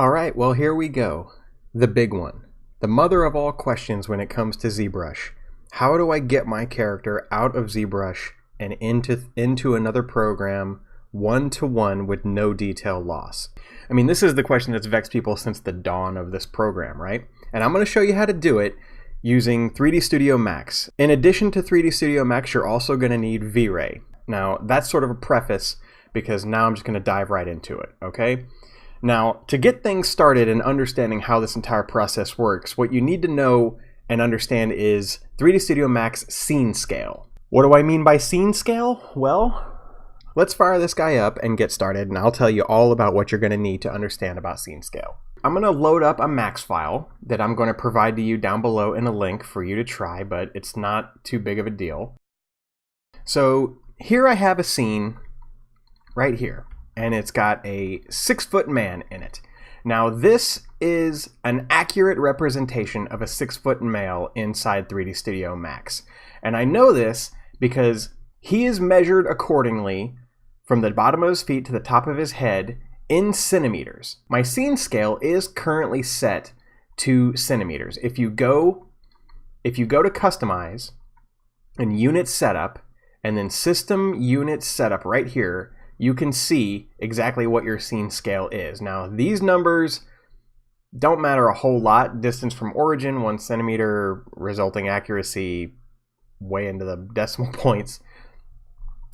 All right, well, here we go. The big one. The mother of all questions when it comes to ZBrush. How do I get my character out of ZBrush and into another program one-to-one with no detail loss? I mean, this is the question that's vexed people since the dawn of this program, right? And I'm going to show you how to do it using 3D Studio Max. In addition to 3D Studio Max, you're also going to need VRAY. Now, that's sort of a preface because now I'm just going to dive right into it, okay? Now, to get things started and understanding how this entire process works, what you need to know and understand is 3D Studio Max scene scale. What do I mean by scene scale? Well, let's fire this guy up and get started, and I'll tell you all about what you're going to need to understand about scene scale. I'm going to load up a Max file that I'm going to provide to you down below in a link for you to try, but it's not too big of a deal. So here I have a scene right here, and it's got a 6-foot man in it. Now this is an accurate representation of a 6-foot male inside 3D Studio Max. And I know this because he is measured accordingly from the bottom of his feet to the top of his head in centimeters. My scene scale is currently set to centimeters. If you go to Customize and Unit Setup and then System Unit Setup right here, you can see exactly what your scene scale is. Now, these numbers don't matter a whole lot. Distance from origin, 1 centimeter, resulting accuracy way into the decimal points.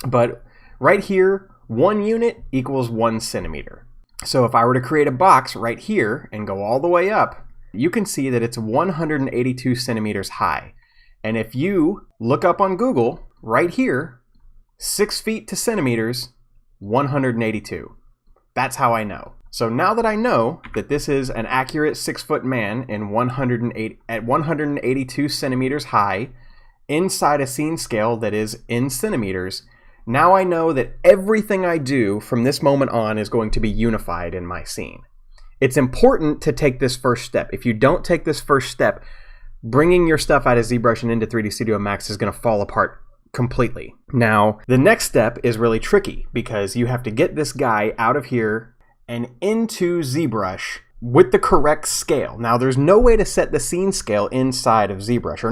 But right here, 1 unit equals 1 centimeter. So if I were to create a box right here and go all the way up, you can see that it's 182 centimeters high. And if you look up on Google, right here, 6 feet to centimeters, 182. That's how I know. So now that I know that this is an accurate 6-foot man in 182 centimeters high inside a scene scale that is in centimeters, now I know that everything I do from this moment on is going to be unified in my scene. It's important to take this first step. If you don't take this first step, bringing your stuff out of ZBrush and into 3D Studio Max is going to fall apart completely. Now, the next step is really tricky because you have to get this guy out of here and into ZBrush with the correct scale. Now, there's no way to set the scene scale inside of ZBrush, or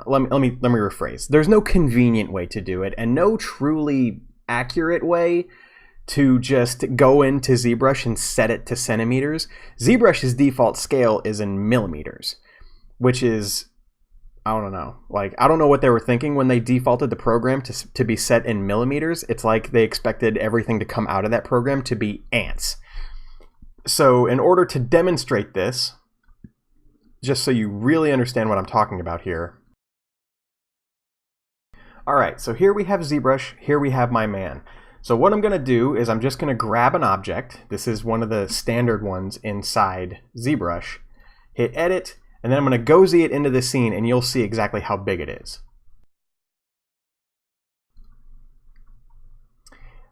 let me rephrase. There's no convenient way to do it and no truly accurate way to just go into ZBrush and set it to centimeters. ZBrush's default scale is in millimeters, which is, I don't know. Like, I don't know what they were thinking when they defaulted the program to be set in millimeters. It's like they expected everything to come out of that program to be ants. So in order to demonstrate this, just so you really understand what I'm talking about here. All right, so here we have ZBrush, here we have my man. So what I'm going to do is I'm just going to grab an object. This is one of the standard ones inside ZBrush. Hit Edit. And then I'm going to go Z it into the scene and you'll see exactly how big it is.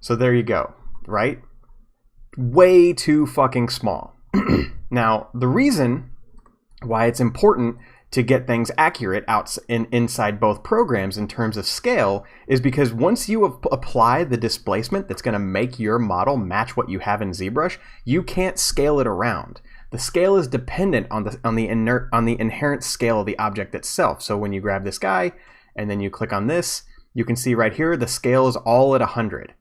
So there you go, right? Way too fucking small. Now, the reason why it's important to get things accurate inside both programs in terms of scale is because once you apply the displacement that's going to make your model match what you have in ZBrush, you can't scale it around. The scale is dependent on the inherent scale of the object itself. So when you grab this guy and then you click on this, you can see right here the scale is all at 100.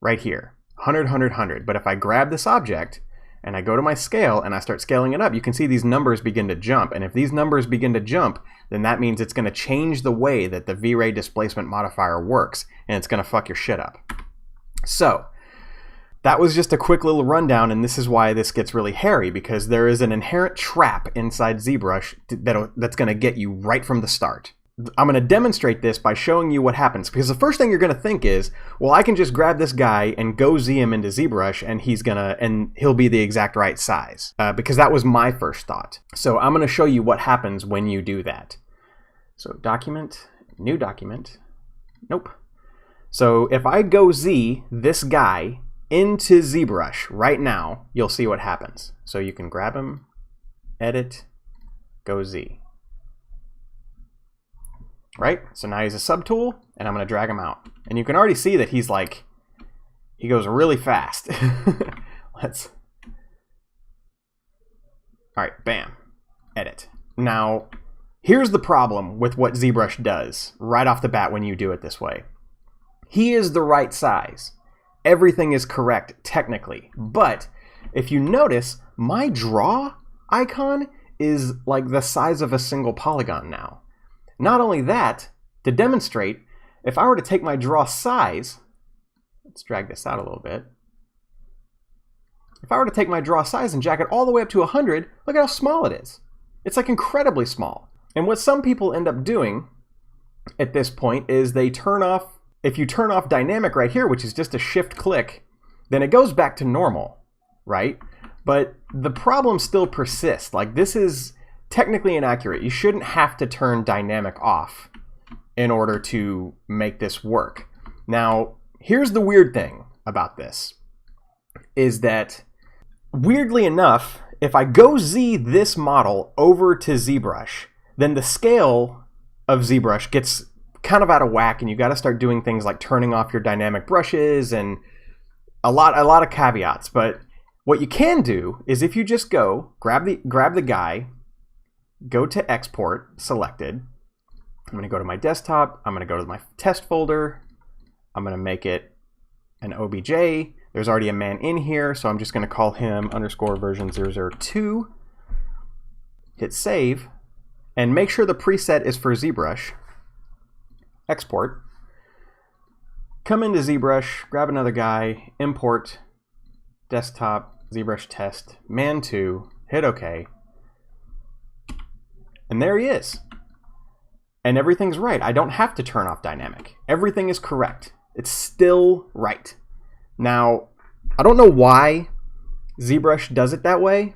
Right here, 100, 100, 100. But if I grab this object and I go to my scale and I start scaling it up, you can see these numbers begin to jump. And if these numbers begin to jump, then that means it's going to change the way that the VRAY Displacement modifier works, and it's going to fuck your shit up. So that was just a quick little rundown, and this is why this gets really hairy, because there is an inherent trap inside ZBrush that's going to get you right from the start. I'm going to demonstrate this by showing you what happens, because the first thing you're going to think is, well, I can just grab this guy and go Z him into ZBrush, and he'll be the exact right size, because that was my first thought. So I'm going to show you what happens when you do that. So Document, New Document, nope. So if I go Z this guy into ZBrush right now, you'll see what happens. So you can grab him, edit, go Z. Right? So now he's a subtool, and I'm going to drag him out. And you can already see that he goes really fast. All right, bam, edit. Now, here's the problem with what ZBrush does right off the bat when you do it this way. He is the right size. Everything is correct technically, but if you notice, my draw icon is like the size of a single polygon now. Not only that, to demonstrate, if I were to take my draw size, let's drag this out a little bit. If I were to take my draw size and jack it all the way up to 100, look at how small it is. It's like incredibly small. And what some people end up doing at this point is they turn off, if you turn off dynamic right here, which is just a shift click, then it goes back to normal, right? But the problem still persists. Like, this is technically inaccurate. You shouldn't have to turn dynamic off in order to make this work. Now, here's the weird thing about this, is that weirdly enough, if I go Z this model over to ZBrush, then the scale of ZBrush gets kind of out of whack, and you got to start doing things like turning off your dynamic brushes and a lot of caveats. But what you can do is if you just go grab the guy, go to export selected. I'm going to go to my desktop. I'm going to go to my test folder. I'm going to make it an OBJ. There's already a man in here, so I'm just going to call him _version002. Hit save, and make sure the preset is for ZBrush. Export. Come into ZBrush, grab another guy, import, desktop, ZBrush test, man2, hit OK. And there he is. And everything's right. I don't have to turn off dynamic. Everything is correct. It's still right. Now, I don't know why ZBrush does it that way.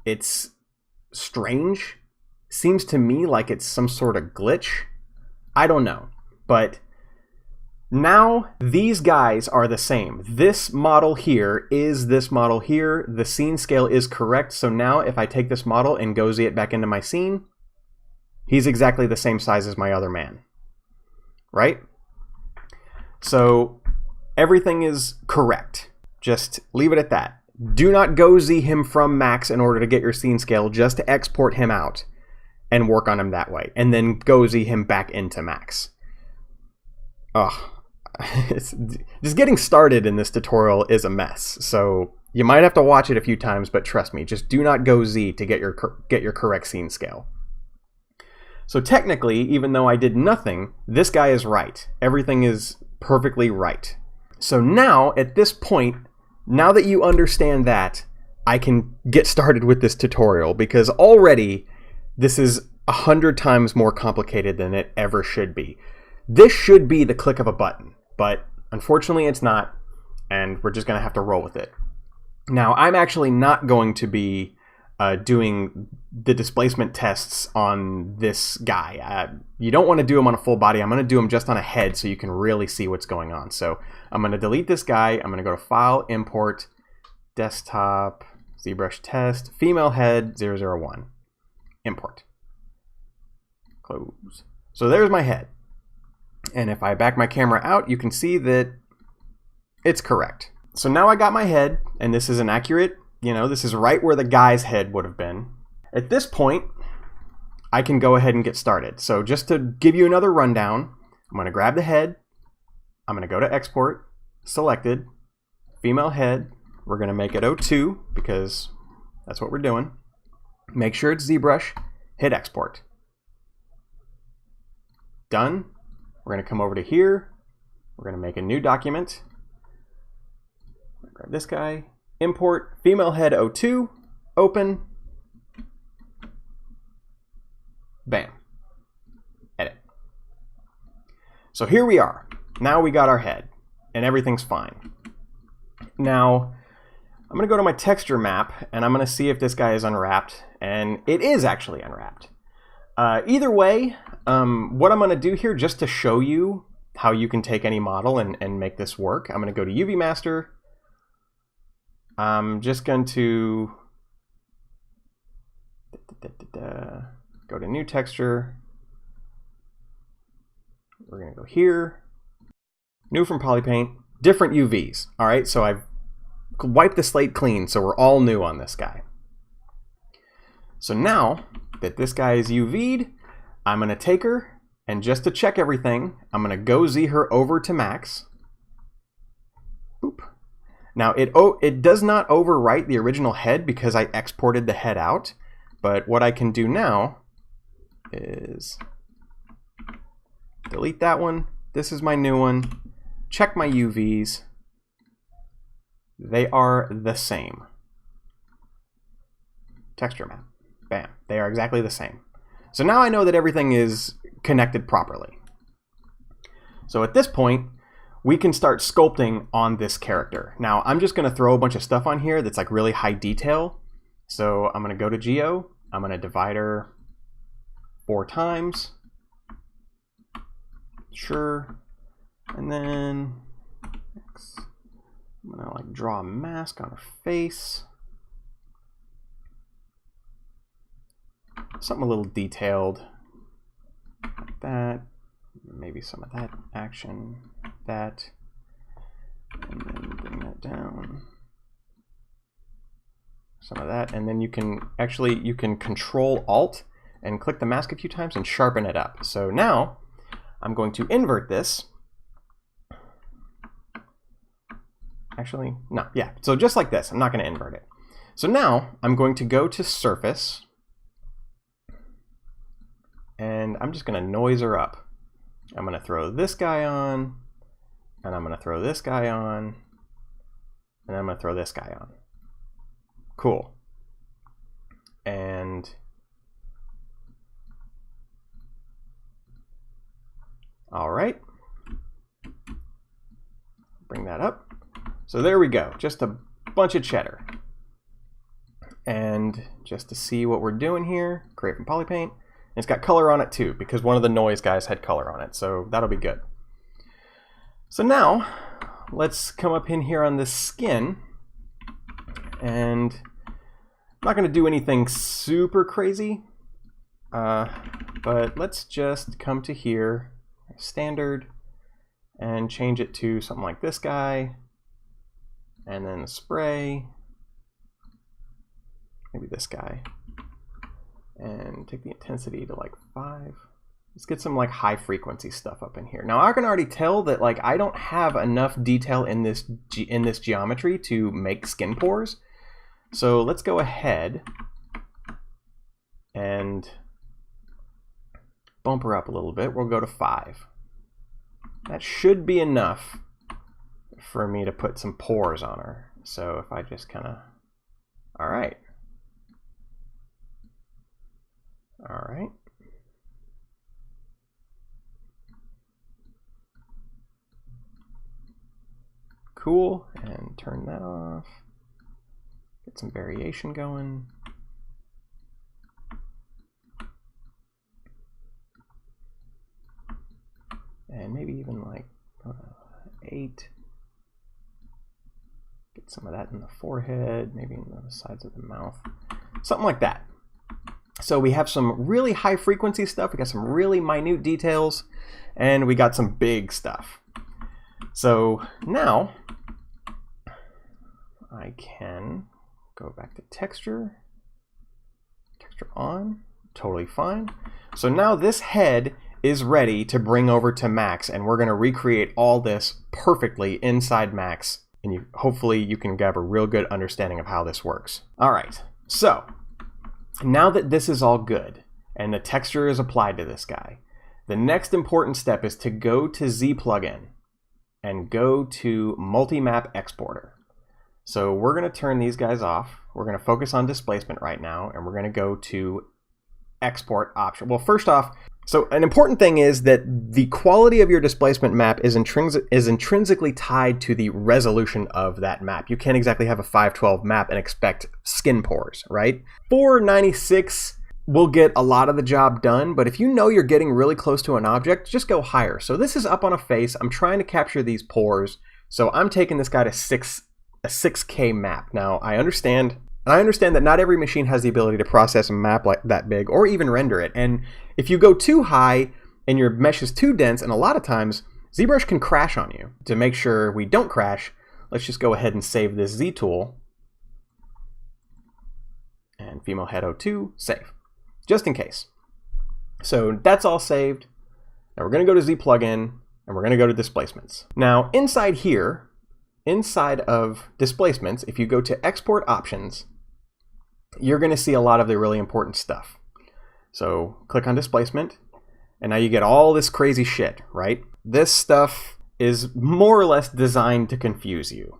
It's strange. Seems to me like it's some sort of glitch. I don't know. But now these guys are the same. This model here is this model here. The scene scale is correct. So now if I take this model and go Z it back into my scene, he's exactly the same size as my other man. Right? So everything is correct. Just leave it at that. Do not go Z him from max in order to get your scene scale, just to export him out and work on him that way. And then go Z him back into max. Ugh. Just getting started in this tutorial is a mess. So you might have to watch it a few times, but trust me, just do not go Z to get your correct scene scale. So technically, even though I did nothing, this guy is right. Everything is perfectly right. So now, at this point, now that you understand that, I can get started with this tutorial, because already this is 100 times more complicated than it ever should be. This should be the click of a button, but unfortunately it's not, and we're just going to have to roll with it. Now, I'm actually not going to be doing the displacement tests on this guy. You don't want to do them on a full body. I'm going to do them just on a head so you can really see what's going on. So I'm going to delete this guy. I'm going to go to File, Import, Desktop, ZBrush Test, Female Head 001. Import. Close. So there's my head. And if I back my camera out, you can see that it's correct. So now I got my head, and this is an accurate, this is right where the guy's head would have been. At this point, I can go ahead and get started. So just to give you another rundown, I'm going to grab the head. I'm going to go to Export, Selected, Female Head. We're going to make it 02 because that's what we're doing. Make sure it's ZBrush. Hit Export. Done. We're going to come over to here. We're going to make a new document. Grab this guy. Import Female Head 02. Open. Bam. Edit. So here we are. Now we got our head, and everything's fine. Now, I'm going to go to my texture map, and I'm going to see if this guy is unwrapped, and it is actually unwrapped. Either way, what I'm going to do here, just to show you how you can take any model and make this work, I'm going to go to UV Master. I'm just going to go to New Texture. We're going to go here. New from Polypaint. Different UVs. All right, so I've wiped the slate clean, so we're all new on this guy. So now that this guy is UV'd, I'm going to take her, and just to check everything, I'm going to go Z her over to max. Boop. Now it does not overwrite the original head because I exported the head out, but what I can do now is delete that one. This is my new one. Check my UVs. They are the same. Texture map. Bam. They are exactly the same. So now I know that everything is connected properly. So at this point, we can start sculpting on this character. Now, I'm just going to throw a bunch of stuff on here that's like really high detail. So I'm going to go to Geo. I'm going to divide her 4 times. Sure. And then I'm going to like draw a mask on her face. Something a little detailed like that. Maybe some of that action, that, and then bring that down. Some of that, and then you can Control Alt and click the mask a few times and sharpen it up. So now I'm going to invert this. Actually, no, yeah. So just like this, I'm not going to invert it. So now I'm going to go to Surface, and I'm just going to noise her up. I'm going to throw this guy on, and I'm going to throw this guy on, and I'm going to throw this guy on. Cool. And all right. Bring that up. So there we go. Just a bunch of cheddar. And just to see what we're doing here, create from Polypaint. It's got color on it too, because one of the noise guys had color on it, so that'll be good. So now, let's come up in here on this skin, and I'm not going to do anything super crazy, but let's just come to here, standard, and change it to something like this guy, and then the spray, maybe this guy. And take the intensity to like 5. Let's get some like high frequency stuff up in here. Now I can already tell that like I don't have enough detail in this geometry to make skin pores. So let's go ahead and bump her up a little bit. We'll go to 5. That should be enough for me to put some pores on her. So if I just kind of, all right. All right. Cool, and turn that off. Get some variation going. And maybe even like 8. Get some of that in the forehead, maybe in the sides of the mouth. Something like that. So we have some really high frequency stuff, we got some really minute details, and we got some big stuff. So now I can go back to texture, texture on, totally fine. So now this head is ready to bring over to max, and we're going to recreate all this perfectly inside max, and hopefully you can have a real good understanding of how this works. All right, so now that this is all good and the texture is applied to this guy, the next important step is to go to Z plugin and go to multi-map exporter. So we're going to turn these guys off. We're going to focus on displacement right now, and we're going to go to export option. Well, first off, so an important thing is that the quality of your displacement map is intrinsically tied to the resolution of that map. You can't exactly have a 512 map and expect skin pores, right? 496 will get a lot of the job done, but if you know you're getting really close to an object, just go higher. So this is up on a face. I'm trying to capture these pores, so I'm taking this guy to a 6K map. Now, I understand that not every machine has the ability to process a map like that big or even render it. And if you go too high and your mesh is too dense, and a lot of times ZBrush can crash on you. To make sure we don't crash, let's just go ahead and save this Z tool. And and female head 02, save, just in case. So that's all saved. Now we're going to go to Z plugin and we're going to go to displacements. Now inside here, inside of displacements, if you go to export options, you're going to see a lot of the really important stuff. So click on displacement and now you get all this crazy shit, right? This stuff is more or less designed to confuse you.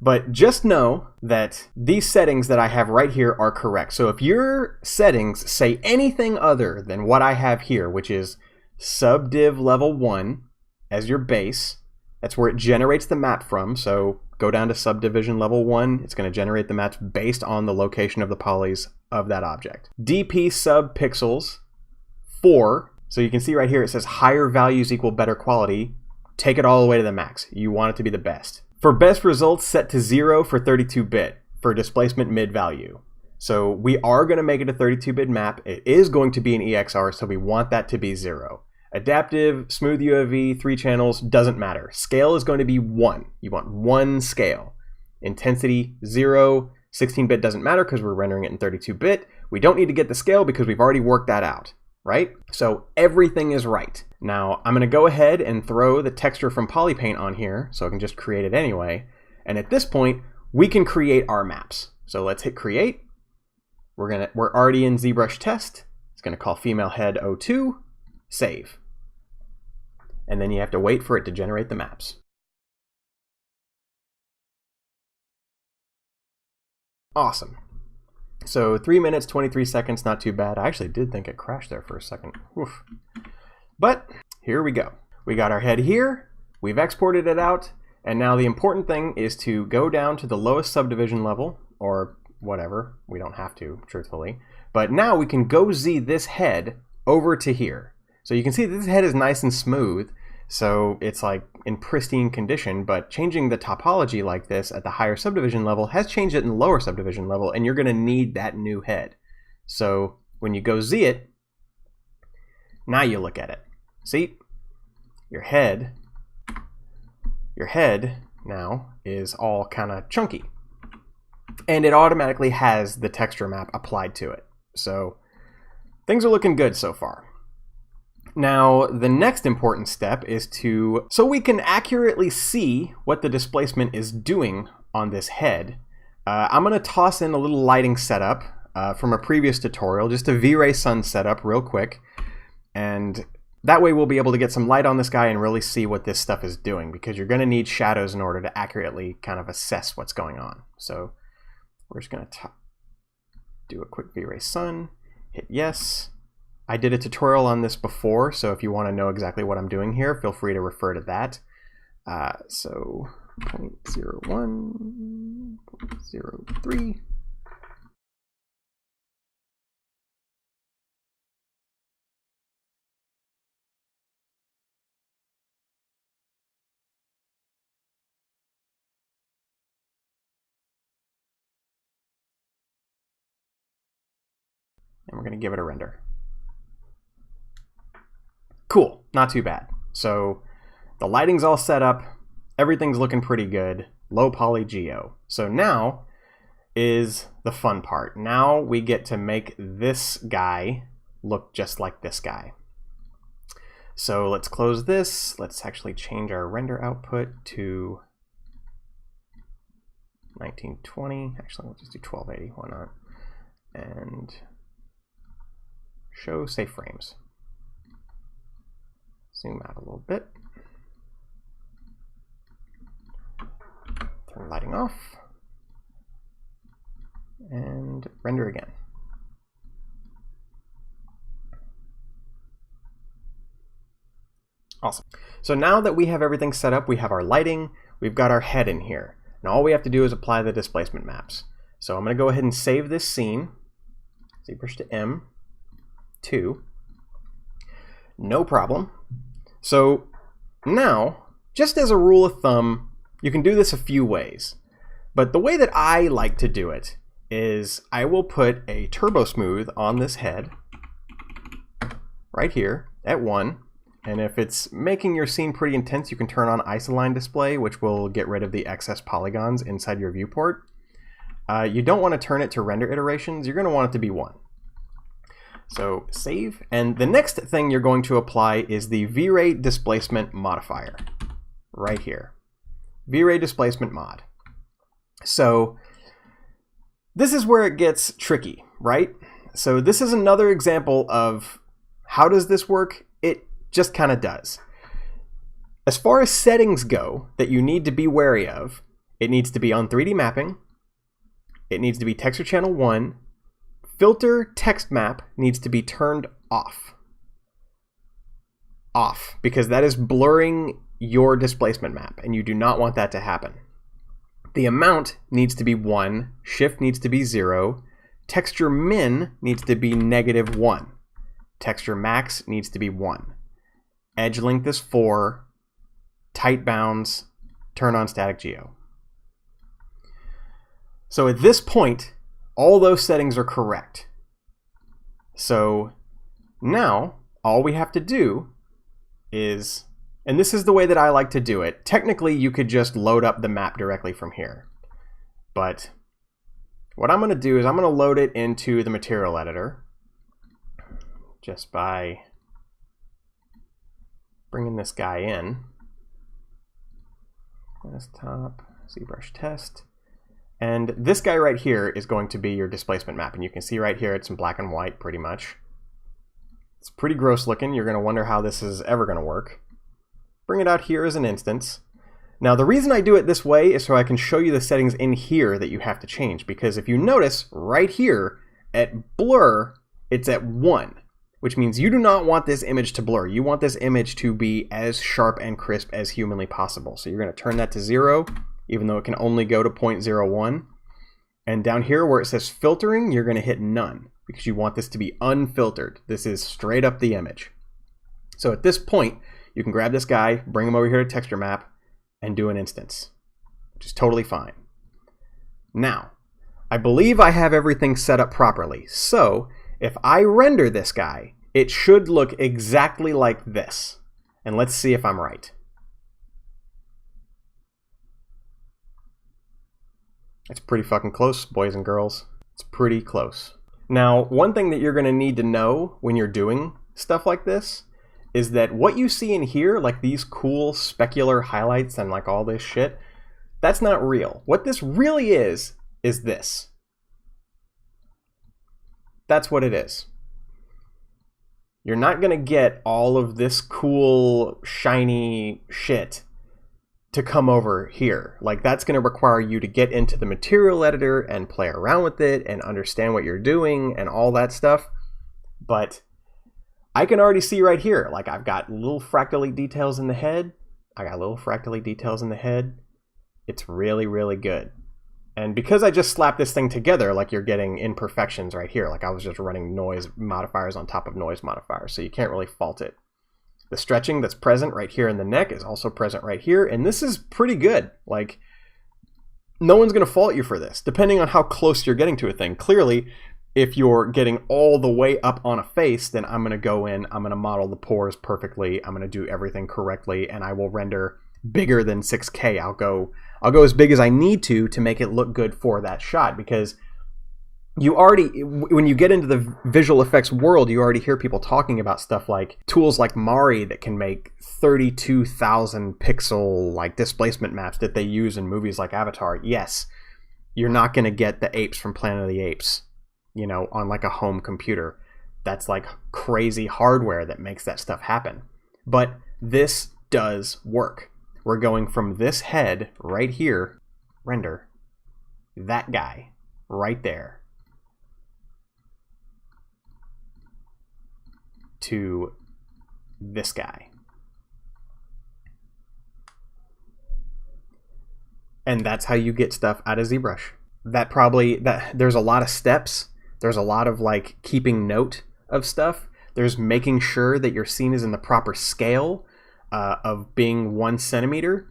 But just know that these settings that I have right here are correct. So if your settings say anything other than what I have here, which is subdiv level 1 as your base, that's where it generates the map from. So go down to subdivision level 1, it's going to generate the maps based on the location of the polys of that object. DP sub pixels 4, so you can see right here it says higher values equal better quality. Take it all the way to the max. You want it to be the best. For best results, set to 0 for 32-bit for displacement mid value. So we are going to make it a 32-bit map. It is going to be an EXR, so we want that to be 0. Adaptive, smooth UAV, 3 channels, doesn't matter. Scale is going to be 1. You want 1 scale. Intensity, 0. 16-bit doesn't matter because we're rendering it in 32-bit. We don't need to get the scale because we've already worked that out, right? So everything is right. Now I'm going to go ahead and throw the texture from Polypaint on here so I can just create it anyway. And at this point, we can create our maps. So let's hit create. We're already in ZBrush test. It's going to call female head 02, save. And then you have to wait for it to generate the maps. Awesome. So 3 minutes, 23 seconds, not too bad. I actually did think it crashed there for a second. Oof. But here we go. We got our head here, we've exported it out, and now the important thing is to go down to the lowest subdivision level, or whatever. We don't have to, truthfully. But now we can go Z this head over to here. So you can see this head is nice and smooth, so it's like in pristine condition, but changing the topology like this at the higher subdivision level has changed it in the lower subdivision level, and you're going to need that new head. So when you go Z it, now you look at it. See, your head now is all kind of chunky, and it automatically has the texture map applied to it. So things are looking good so far. Now the next important step is so we can accurately see what the displacement is doing on this head. I'm going to toss in a little lighting setup from a previous tutorial, just a V-Ray sun setup real quick, and that way we'll be able to get some light on this guy and really see what this stuff is doing, because you're going to need shadows in order to accurately kind of assess what's going on. So we're just going to do a quick V-Ray sun, hit yes. I did a tutorial on this before, so if you want to know exactly what I'm doing here, feel free to refer to that. So 0.01, 0.03. And we're going to give it a render. Cool, not too bad. So the lighting's all set up, everything's looking pretty good, low poly geo. So now is the fun part. Now we get to make this guy look just like this guy. So let's close this. Let's actually change our render output to 1920. Actually, let's just do 1280, why not? And show safe frames. Zoom out a little bit. Turn lighting off. And render again. Awesome. So now that we have everything set up, we have our lighting, we've got our head in here. And all we have to do is apply the displacement maps. So I'm going to go ahead and save this scene. ZBrush to M2. No problem. So now, just as a rule of thumb, you can do this a few ways. But the way that I like to do it is I will put a turbo smooth on this head right here at 1. And if it's making your scene pretty intense, you can turn on isoline display, which will get rid of the excess polygons inside your viewport. You don't want to turn it to render iterations. You're going to want it to be 1. So save. And the next thing you're going to apply is the VRAY Displacement modifier right here. VRAY Displacement mod. So this is where it gets tricky, right? So this is another example of how does this work? It just kind of does. As far as settings go that you need to be wary of, it needs to be on 3D mapping. It needs to be texture channel 1. Filter text map needs to be turned off. Off, because that is blurring your displacement map, and you do not want that to happen. The amount needs to be 1. Shift needs to be 0. Texture min needs to be -1. Texture max needs to be 1. Edge length is 4. Tight bounds, turn on static geo. So at this point, all those settings are correct. So now all we have to do is, and this is the way that I like to do it. Technically, you could just load up the map directly from here. But what I'm going to do is I'm going to load it into the material editor just by bringing this guy in. Desktop, Zbrush test. And this guy right here is going to be your displacement map. And you can see right here it's in black and white pretty much. It's pretty gross looking. You're going to wonder how this is ever going to work. Bring it out here as an instance. Now the reason I do it this way is so I can show you the settings in here that you have to change. Because if you notice right here at blur, it's at 1. Which means you do not want this image to blur. You want this image to be as sharp and crisp as humanly possible. So you're going to turn that to 0, even though it can only go to 0.01. And down here where it says filtering, you're going to hit none, because you want this to be unfiltered. This is straight up the image. So at this point, you can grab this guy, bring him over here to texture map, and do an instance, which is totally fine. Now, I believe I have everything set up properly. So if I render this guy, it should look exactly like this. And let's see if I'm right. It's pretty fucking close, boys and girls. It's pretty close. Now, one thing that you're going to need to know when you're doing stuff like this is that what you see in here, like these cool specular highlights and like all this shit, that's not real. What this really is this. That's what it is. You're not going to get all of this cool, shiny shit to come over here. Like, that's going to require you to get into the material editor and play around with it and understand what you're doing and all that stuff. But I can already see right here, like I've got little fractally details in the head. It's really, really good. And because I just slapped this thing together, like you're getting imperfections right here. Like I was just running noise modifiers on top of noise modifiers, so you can't really fault it. The stretching that's present right here in the neck is also present right here, and this is pretty good. Like, no one's going to fault you for this, depending on how close you're getting to a thing. Clearly, if you're getting all the way up on a face, then I'm going to go in, I'm going to model the pores perfectly, I'm going to do everything correctly, and I will render bigger than 6K. I'll go as big as I need to make it look good for that shot, because you already, when you get into the visual effects world, you already hear people talking about stuff like tools like Mari that can make 32,000 pixel like displacement maps that they use in movies like Avatar. Yes, you're not going to get the apes from Planet of the Apes, you know, on like a home computer. That's like crazy hardware that makes that stuff happen. But this does work. We're going from this head right here, render, that guy right there, to this guy. And that's how you get stuff out of ZBrush. There's a lot of steps. There's a lot of like keeping note of stuff. There's making sure that your scene is in the proper scale of being 1 centimeter.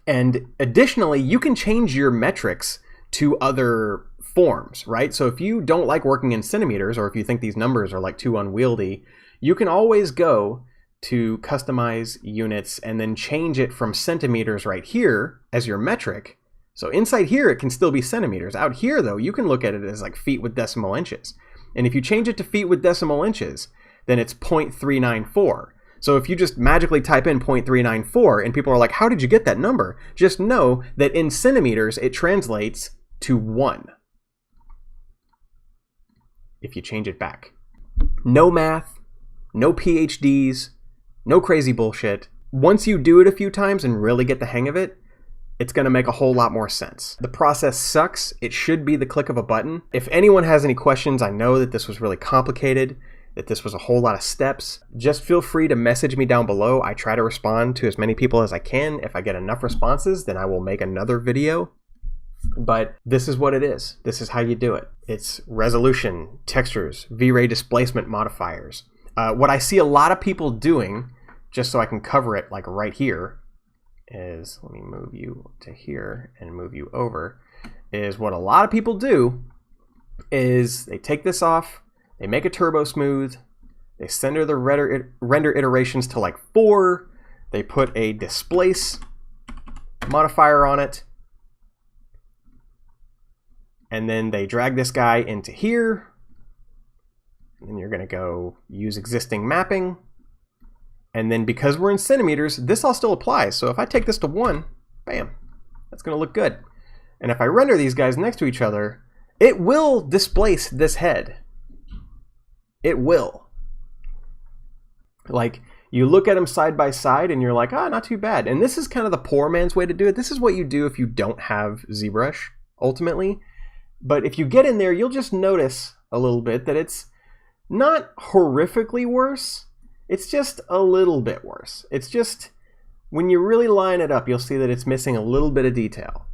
And additionally, you can change your metrics to other forms, right? So if you don't like working in centimeters, or if you think these numbers are like too unwieldy, you can always go to customize units and then change it from centimeters right here as your metric, So inside here, it can still be centimeters. Out here, though, you can look at it as like feet with decimal inches. And if you change it to feet with decimal inches, then it's 0.394. So if you just magically type in 0.394 and people are like, how did you get that number? Just know that in centimeters, it translates to 1. If you change it back. No math, no PhDs, no crazy bullshit. Once you do it a few times and really get the hang of it, it's going to make a whole lot more sense. The process sucks. It should be the click of a button. If anyone has any questions, I know that this was really complicated, that this was a whole lot of steps. Just feel free to message me down below. I try to respond to as many people as I can. If I get enough responses, then I will make another video. But this is what it is. This is how you do it. It's resolution, textures, VRAY displacement modifiers. What I see a lot of people doing, just so I can cover it like right here, is, let me move you to here and move you over, is what a lot of people do is they take this off, they make a turbo smooth, they center the render iterations to like 4, they put a displace modifier on it, and then they drag this guy into here, and then you're going to go use existing mapping. And then because we're in centimeters, this all still applies. So if I take this to 1, bam, that's going to look good. And if I render these guys next to each other, it will displace this head. It will. Like, you look at them side by side and you're like, ah, not too bad. And this is kind of the poor man's way to do it. This is what you do if you don't have ZBrush, ultimately. But if you get in there, you'll just notice a little bit that it's not horrifically worse. It's just a little bit worse. It's just, when you really line it up, you'll see that it's missing a little bit of detail.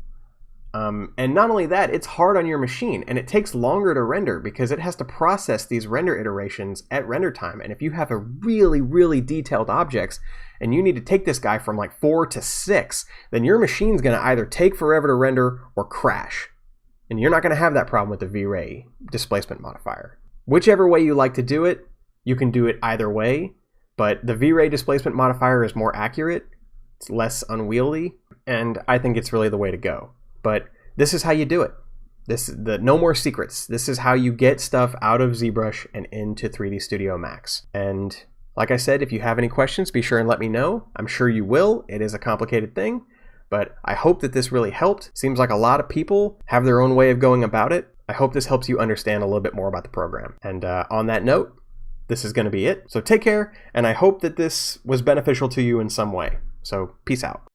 And not only that, it's hard on your machine, and it takes longer to render because it has to process these render iterations at render time. And if you have a really, really detailed objects, and you need to take this guy from like 4 to 6, then your machine's gonna either take forever to render or crash. And you're not gonna have that problem with the VRAY displacement modifier. Whichever way you like to do it, you can do it either way. But the VRAY displacement modifier is more accurate, it's less unwieldy, and I think it's really the way to go. But this is how you do it. No more secrets. This is how you get stuff out of ZBrush and into 3D Studio Max. And like I said, if you have any questions, be sure and let me know. I'm sure you will. It is a complicated thing, but I hope that this really helped. Seems like a lot of people have their own way of going about it. I hope this helps you understand a little bit more about the program. And on that note, this is going to be it. So take care, and I hope that this was beneficial to you in some way. So peace out.